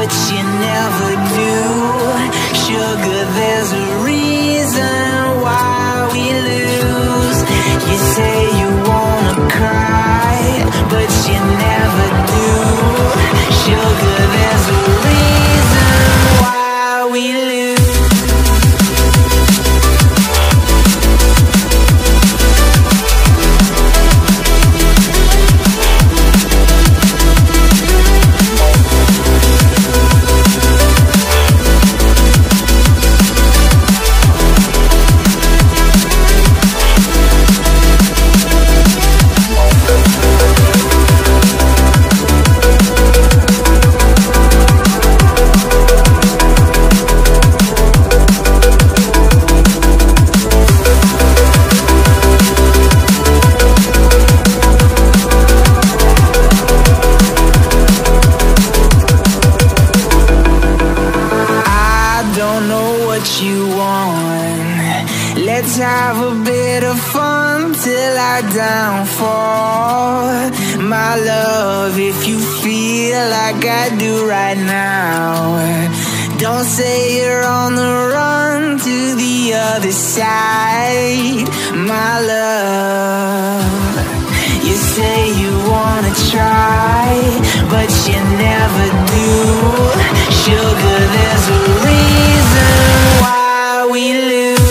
but you never do. Sugar, there's a reason why we lose. You say you wanna cry, but you never do. Sugar, there's a reason why we lose. Let's have a bit of fun till I downfall. My love, if you feel like I do right now, don't say you're on the run to the other side. My love, you say you wanna try, but you never do. Sugar, there's a reason why we lose.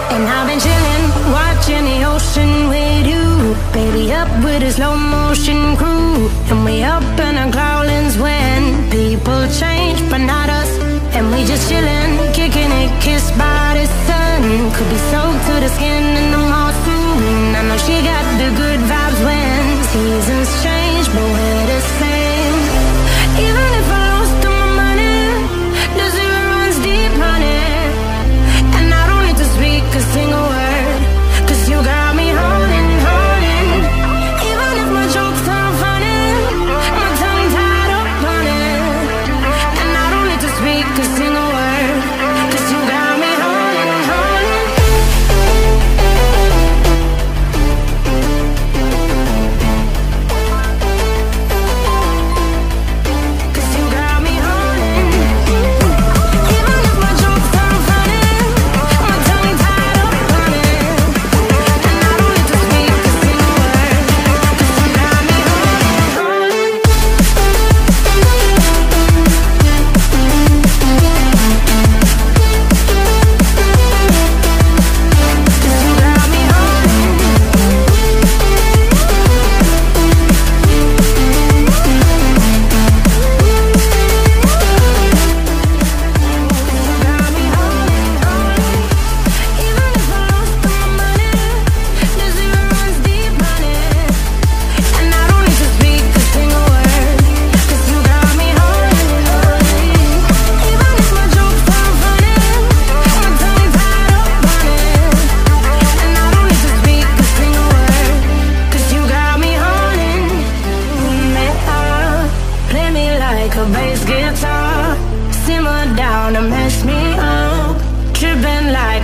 And I've been chillin', watching the ocean with you. Baby, up with a slow motion crew. And we up in our clouds when people change, but not us. And we just chillin', kicking it, kissed by the sun. Could be soaked to the skin in the mall soon. I know she got the good vibes when seasons change, but we're the same. Even if I lost all my money, the zero runs deep, honey. And I don't need to speak a single word, 'cause you got me holding, holding. Even if my jokes aren't funny, my tongue tied up on it. And I don't need to speak a single word, 'cause you got me holding, holding.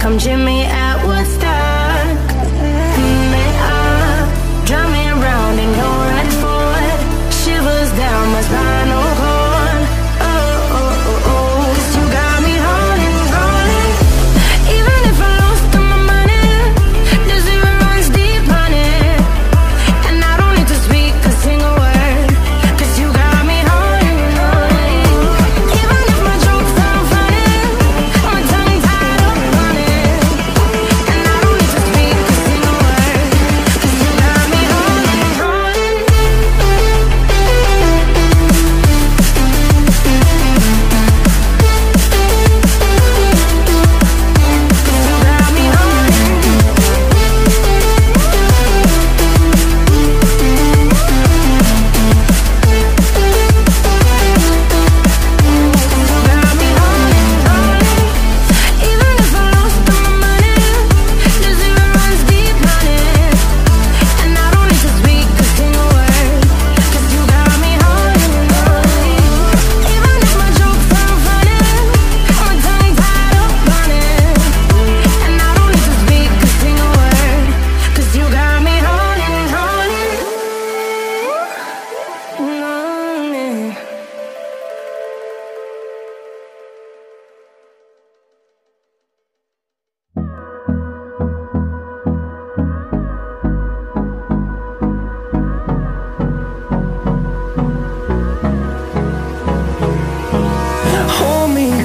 I'm Jimmy at Woodstock. Drive me around in your red Ford, shivers down my spinal cord. Oh, oh, oh, oh. 'Cause you got me holding, holding. Even if I lost all my money, the zero runs deep, honey. And I don't need to speak a single word, 'cause you got me holding, holding. Even if my jokes aren't funny,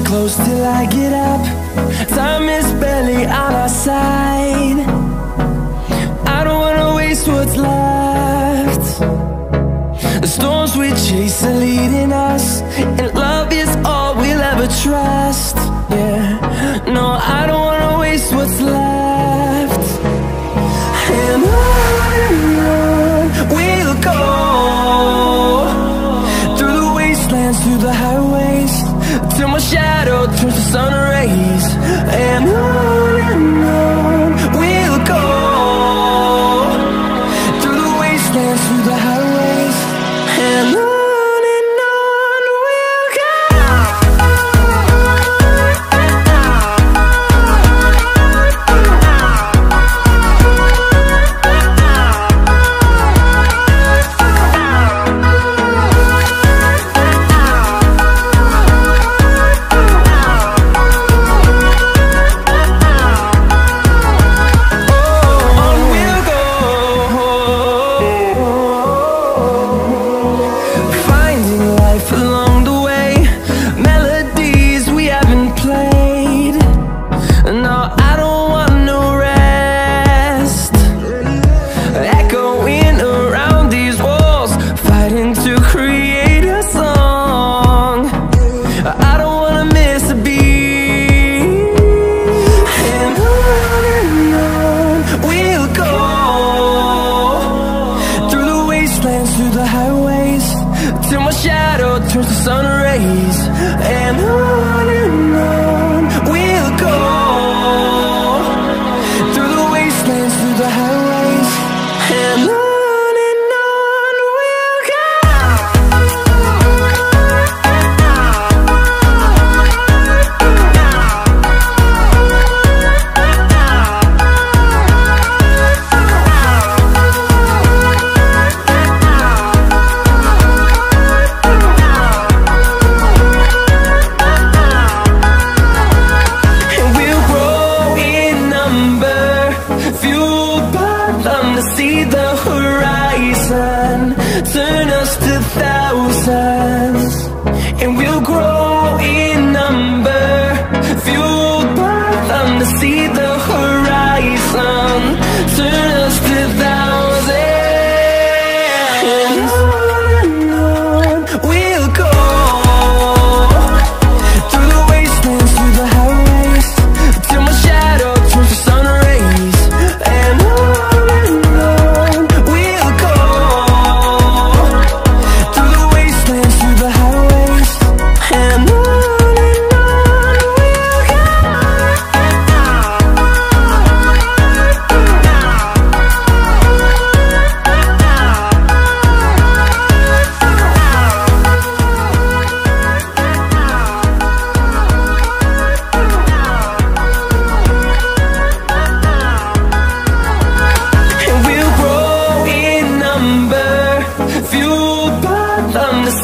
close till I get up. Time is barely on our side. I don't wanna waste what's left. The storms we chase are leading us, and love is all we'll ever trust. Yeah, no, I don't wanna waste what's left. And on we'll go, through the wastelands, through the highways, till my shadow turns to sun rays. And on we'll go, through the wastelands, through the highways, and on we'll go. Through the highways, till my shadow turns to sun rays. And on we'll go, through the wastelands, through the highways, and on we'll go. See the horizon, turn us to thousands, and we'll grow in number, fueled by them. To see the horizon, turn us to thousands, and on we'll go, through the wastelands, through the highways, till my shadow turns to sun rays. And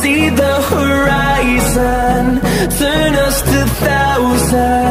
see the horizon, turn us to thousands.